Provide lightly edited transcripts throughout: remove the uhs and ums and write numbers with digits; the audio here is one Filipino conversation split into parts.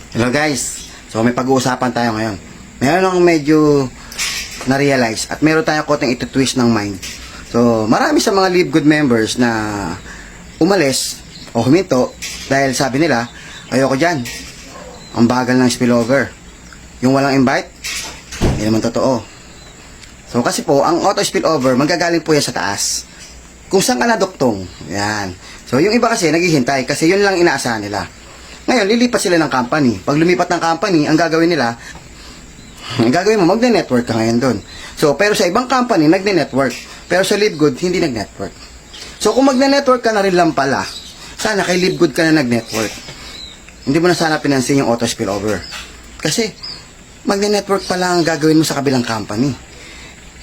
Hello guys, so may pag-uusapan tayo ngayon. Meron akong medyo na-realize at meron tayong konting ito-twist ng mind. So marami sa mga Live Good members na umalis o huminto dahil sabi nila, ayoko dyan, ang bagal ng spillover. Yung walang invite, hindi naman totoo. So kasi po, ang auto spillover, manggagaling po yan sa taas. Kung saan ka naduktong, yan. So yung iba kasi naghihintay kasi yun lang inaasahan nila. Ngayon, lilipat sila ng company. Pag lumipat ng company, ang gagawin nila, ang gagawin mo, magne-network ka ngayon doon. So, pero sa ibang company, nagne-network. Pero sa Live Good, hindi nag-network. So, kung magne-network ka na rin lang pala, sana kay Live Good ka na nag-network. Hindi mo na sana pinansin yung auto spillover. Kasi, magne-network pala ang gagawin mo sa kabilang company.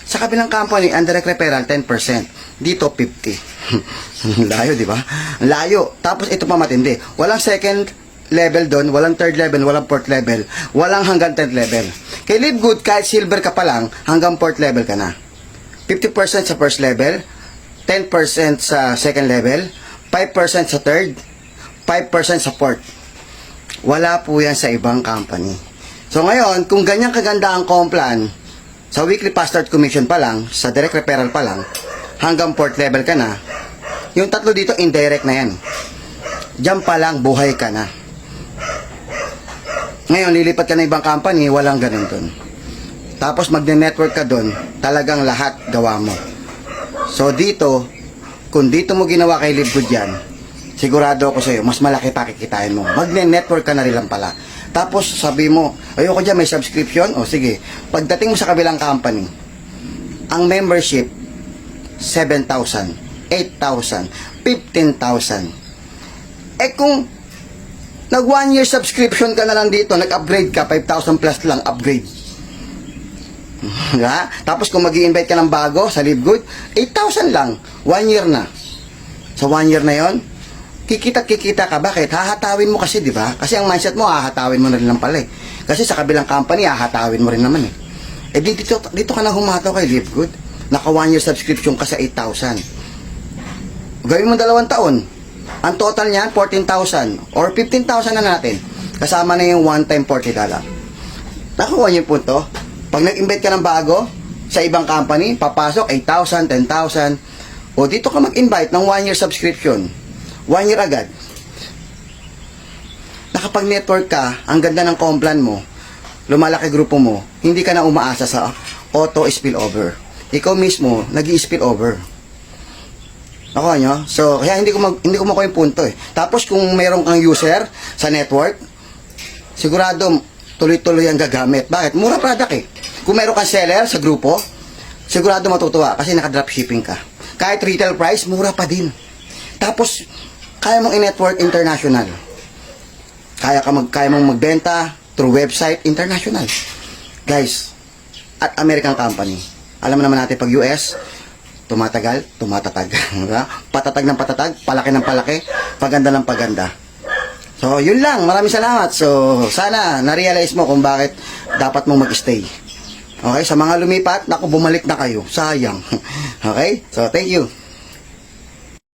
Sa kabilang company, ang direct referral, 10%. Dito, 50%. Layo, di ba? Layo. Tapos, ito pa matindi. Walang second level doon, walang third level, walang fourth level, walang hanggang 10th level. Kay Live Good, kahit silver ka pa lang, hanggang fourth level ka na. 50% sa first level, 10% sa second level, 5% sa third, 5% sa fourth. Wala po yan sa ibang company. So ngayon, kung ganyan kaganda ang complan, sa weekly pass start commission pa lang, sa direct referral pa lang, hanggang fourth level ka na, yung tatlo dito, indirect na yan. Diyan pa lang, buhay ka na. Ngayon, lilipat ka na ibang company, walang ganun dun. Tapos, magne-network ka dun, talagang lahat gawa mo. So, dito, kung dito mo ginawa kay Live Good yan, sigurado ako sa'yo, mas malaki pakikitain mo. Magne-network ka na rin lang pala. Tapos, sabi mo, ayoko dyan, may subscription? O, sige. Pagdating mo sa kabilang company, ang membership, 7,000, 8,000, 15,000. Eh, kung nag 1 year subscription ka na lang dito, nag-upgrade ka, 5,000 plus lang upgrade. Diba? Tapos kung mag-i-invite ka ng bago sa Live Good, 8,000 lang, 1 year na. Sa 1 year na yon, kikita ka. Bakit? Hahatawin mo kasi, di ba? Kasi ang mindset mo, hahatawin mo na rin lang pala eh. Kasi sa kabilang company, hahatawin mo rin naman eh. Eh dito ka na humataw kay Live Good. Naka 1 year subscription ka sa 8,000. Gawin mo 2 taon. Ang total niyan, 14,000 or 15,000 na natin. Kasama na yung one-time $40. Nakuha niyo yung punto? Pag nag-invite ka ng bago sa ibang company, papasok 8,000, 10,000. O dito ka mag-invite ng 1 year subscription. 1 year agad. Nakapag-network ka, ang ganda ng complan mo, lumalaki grupo mo, hindi ka na umaasa sa auto spillover. Ikaw mismo, nag-i-spillover. Ako nyo? So, kaya hindi ko makuha yung punto eh. Tapos kung meron kang user sa network, sigurado tuloy-tuloy ang gagamit. Bakit? Mura product eh. Kung meron kang seller sa grupo, sigurado matutuwa kasi naka-dropshipping ka. Kahit retail price, mura pa din. Tapos, kaya mong i-network international. Kaya mong magbenta through website international. Guys, at American company. Alam naman natin pag US, tumatatag. Patatag ng patatag, palaki ng palaki, paganda ng paganda. So, yun lang. Maraming salamat. So, sana na-realize mo kung bakit dapat mong mag-stay. Okay? Sa mga lumipat, naku, bumalik na kayo. Sayang. Okay? So, thank you.